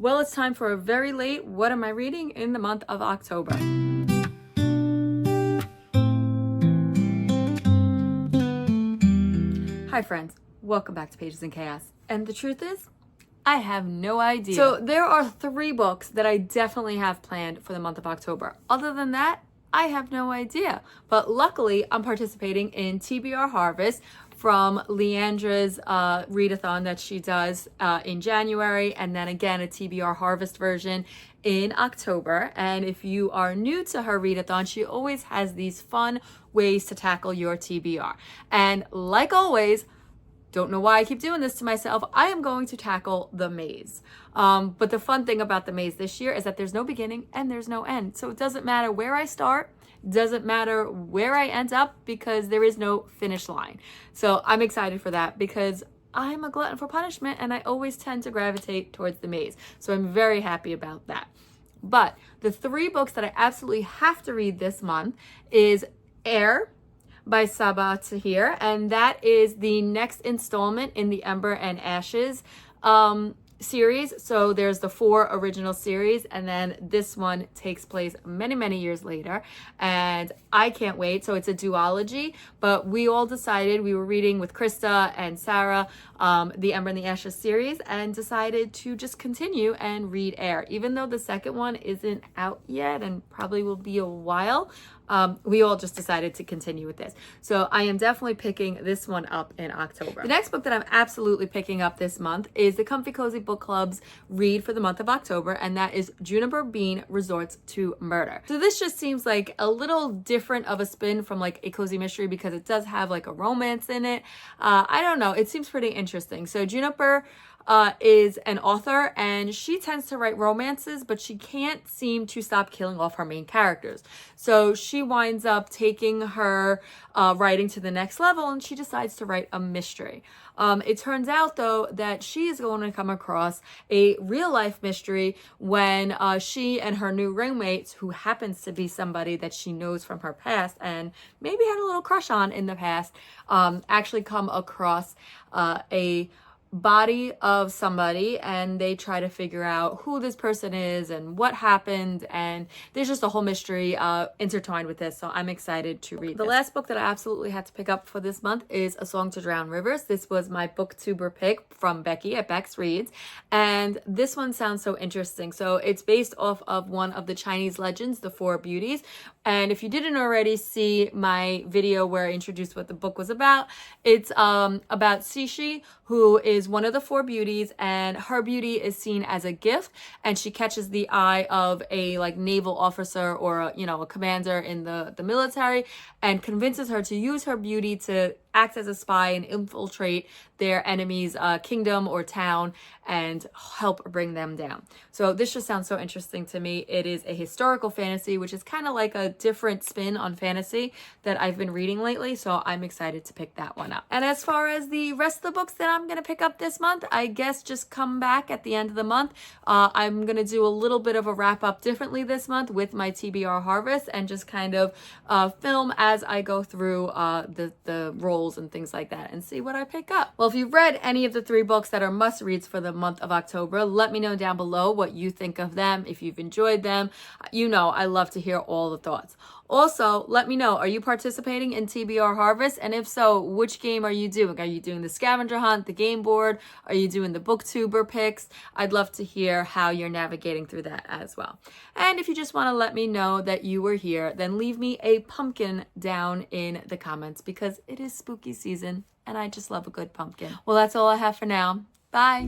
Well, it's time for a very late What Am I Reading in the month of October. Hi friends, welcome back to Pages in Chaos. And the truth is, I have no idea. So there are 3 books that I definitely have planned for the month of October. Other than that, I have no idea. But luckily, I'm participating in TBR Harvest from Leandra's readathon that she does in January, and then again a TBR Harvest version in October. And if you are new to her readathon, she always has these fun ways to tackle your TBR. And like always, don't know why I keep doing this to myself, I am going to tackle the maze. But the fun thing about the maze this year is that there's no beginning and there's no end. So it doesn't matter where I start, doesn't matter where I end up, because there is no finish line. So I'm excited for that because I'm a glutton for punishment and I always tend to gravitate towards the maze. So I'm very happy about that. But the 3 books that I absolutely have to read this month is Heir by Sabaa Tahir, and that is the next installment in the Ember and Ashes series. So there's the 4 original series, and then this one takes place many years later, and I can't wait. So it's a duology, but we all decided, we were reading with Krista and Sarah the Ember and the Ashes series, and decided to just continue and read Heir, even though the second one isn't out yet and probably will be a while. We all just decided to continue with this. So I am definitely picking this one up in October. The next book that I'm absolutely picking up this month is the Comfy Cozy Book Club's read for the month of October, and that is Juniper Bean Resorts to Murder. So this just seems like a little different of a spin from like a cozy mystery because it does have like a romance in it. I don't know, it seems pretty interesting. So Juniper is an author, and she tends to write romances, but she can't seem to stop killing off her main characters. So she winds up taking her writing to the next level, and she decides to write a mystery. It turns out, though, that she is going to come across a real-life mystery when she and her new roommate, who happens to be somebody that she knows from her past and maybe had a little crush on in the past, actually come across a body of somebody, and they try to figure out who this person is and what happened, and there's just a whole mystery intertwined with this. So I'm excited to read the last book that I absolutely had to pick up for this month is A Song to Drown Rivers. This was my Booktuber pick from Becky at Bex Reads, and this one sounds so interesting. So it's based off of one of the Chinese legends, the 4 beauties. And if you didn't already see my video where I introduced what the book was about, it's about Cixi, who is one of the 4 beauties, and her beauty is seen as a gift, and she catches the eye of a like naval officer or a commander in the military, and convinces her to use her beauty to act as a spy and infiltrate their enemy's kingdom or town and help bring them down. So this just sounds so interesting to me. It is a historical fantasy, which is kind of like a different spin on fantasy that I've been reading lately. So I'm excited to pick that one up. And as far as the rest of the books that I'm going to pick up this month, I guess just come back at the end of the month. I'm going to do a little bit of a wrap up differently this month with my TBR Harvest, and just kind of film as I go through the roles and things like that, and see what I pick up. Well, if you've read any of the 3 books that are must reads for the month of October, let me know down below what you think of them, if you've enjoyed them. I love to hear all the thoughts. Also, let me know, are you participating in TBR Harvest? And if so, which game are you doing? Are you doing the scavenger hunt, the game board? Are you doing the Booktuber picks? I'd love to hear how you're navigating through that as well. And if you just want to let me know that you were here, then leave me a pumpkin down in the comments, because it is spooky season and I just love a good pumpkin. Well, that's all I have for now. Bye.